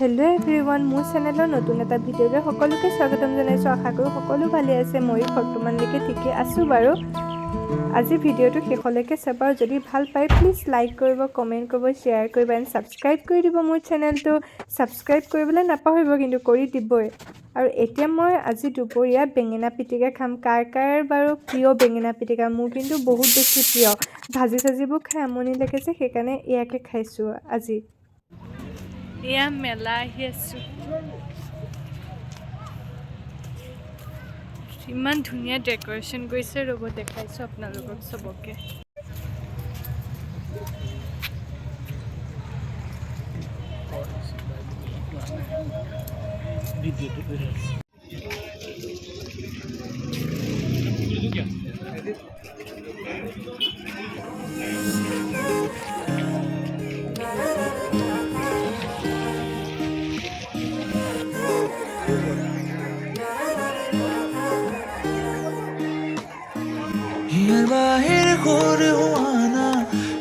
Hello' everyone, মোৰ চেনেলৰ নতুন এটা ভিডিঅ'লৈ সকলোকে স্বাগতম জনাইছোঁ। আশা কৰোঁ সকলো ভালে আছে। মই বৰ্তমানলৈকে ঠিকে আছোঁ বাৰু। আজি ভিডিঅ'টো শেষলৈকে চাব আৰু যদি ভাল পায় প্লিজ লাইক কৰিব, কমেণ্ট কৰিব, শ্বেয়াৰ কৰিব এণ্ড ছাবস্ক্ৰাইব কৰি দিব মোৰ চেনেলটো। ছাবস্ক্ৰাইব কৰিবলৈ নাপাহৰিব, কিন্তু কৰি দিবই। আৰু এতিয়া মই আজি দুপৰীয়া বেঙেনা পিটিকা খাম। কাৰ কাৰ বাৰু প্ৰিয় বেঙেনা পিটিকা? মোৰ কিন্তু বহুত বেছি প্ৰিয়। ভাজি চাজিবোৰ খাই আমনি লাগিছে, সেইকাৰণে ইয়াকে খাইছোঁ আজি। এয়া মেলা আহি আছোঁ। ইমান ধুনীয়া ডেক'ৰেশ্যন কৰিছে, ৰ'ব দেখাইছোঁ আপোনালোকক চবকে। বাহির করে হোয়ানা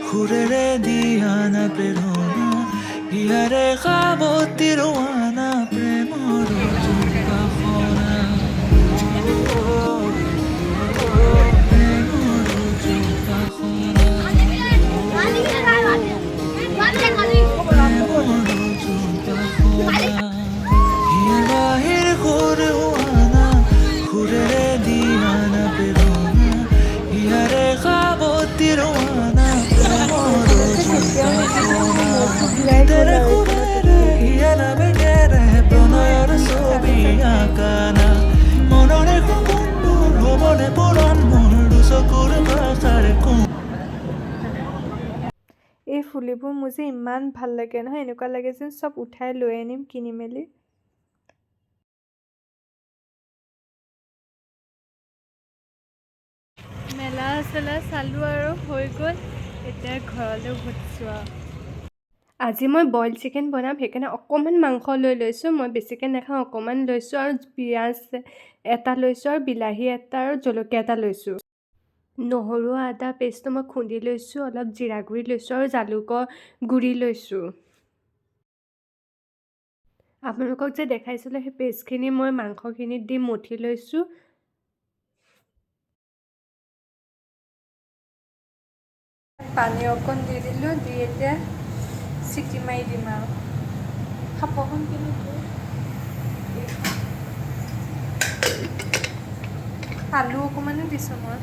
খুরেরে দিয়ানা প্রেরণা ইয়ারে খাবতি রোয়ানা প্রেমর চুপা খরা প্রেমর চুপা খরা প্রেমর চুপা খরা ইয়ার বাহির করে হোয়ানা খুরেরে দিয়ানা প্রেরণা ইয়ারে খাবতি রোয়ানা প্রেমর চুপা খরা তেরে খুরেরে হিয়ানা বেগেরে প্রণয়ের ছবি আঁকানা মনরে কুকুর হবনে পুরন মোৰ দুচকুৰ ভাষাৰে কোন। এই ফুলিবোৰ মোৰ যে ইমান ভাল লাগে নহয়, এনেকুৱা লাগে যেন চব উঠাই লৈ আনিম কিনি মেলি। মেলা চেলা চালোঁ আৰু হৈ গ'ল। এতিয়া ঘৰলৈ উভতিছোঁ আৰু। আজি মই বইল চিকেন বনাম, সেইকাৰণে অকণমান মাংস লৈ লৈছোঁ। মই বেছিকৈ নাখাওঁ, অকণমান লৈছোঁ আৰু পিঁয়াজ এটা লৈছোঁ আৰু বিলাহী এটা আৰু জলকীয়া এটা লৈছোঁ। নহৰু আদা পেষ্টটো মই খুন্দি লৈছোঁ, অলপ জিৰা গুড়ি লৈছোঁ আৰু জালুকৰ গুড়ি লৈছোঁ। আপোনালোকক যে দেখাইছিলোঁ সেই পেষ্টখিনি মই মাংসখিনিত দি মঠি লৈছোঁ। পানী অকণ দি দিলোঁ, দি এতিয়া চিটি মাৰি দিম আৰু। খাপখন কেনেকৈ আলু অকণমানো দিছোঁ মই।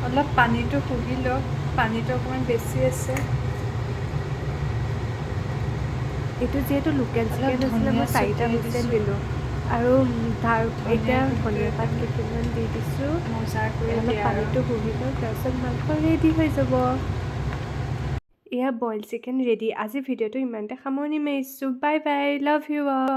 অলপ পানীটো শুহি লওক, পানীটো অকণমান বেছি আছে। এইটো যিহেতু লোকেল চিকেন আছিলে, মই 4টা হুইচেল দিলোঁ আৰু এতিয়া ধনিয়া পাত কেইটামান দি দিছোঁ। অলপ পানীটো শুহি লওক, তাৰপিছত মাংস ৰেডি হৈ যাব। এয়া বইল চিকেন ৰেডি। আজি ভিডিঅ'টো ইমানতে সামৰণি মাৰিছোঁ। Bye bye, love you all.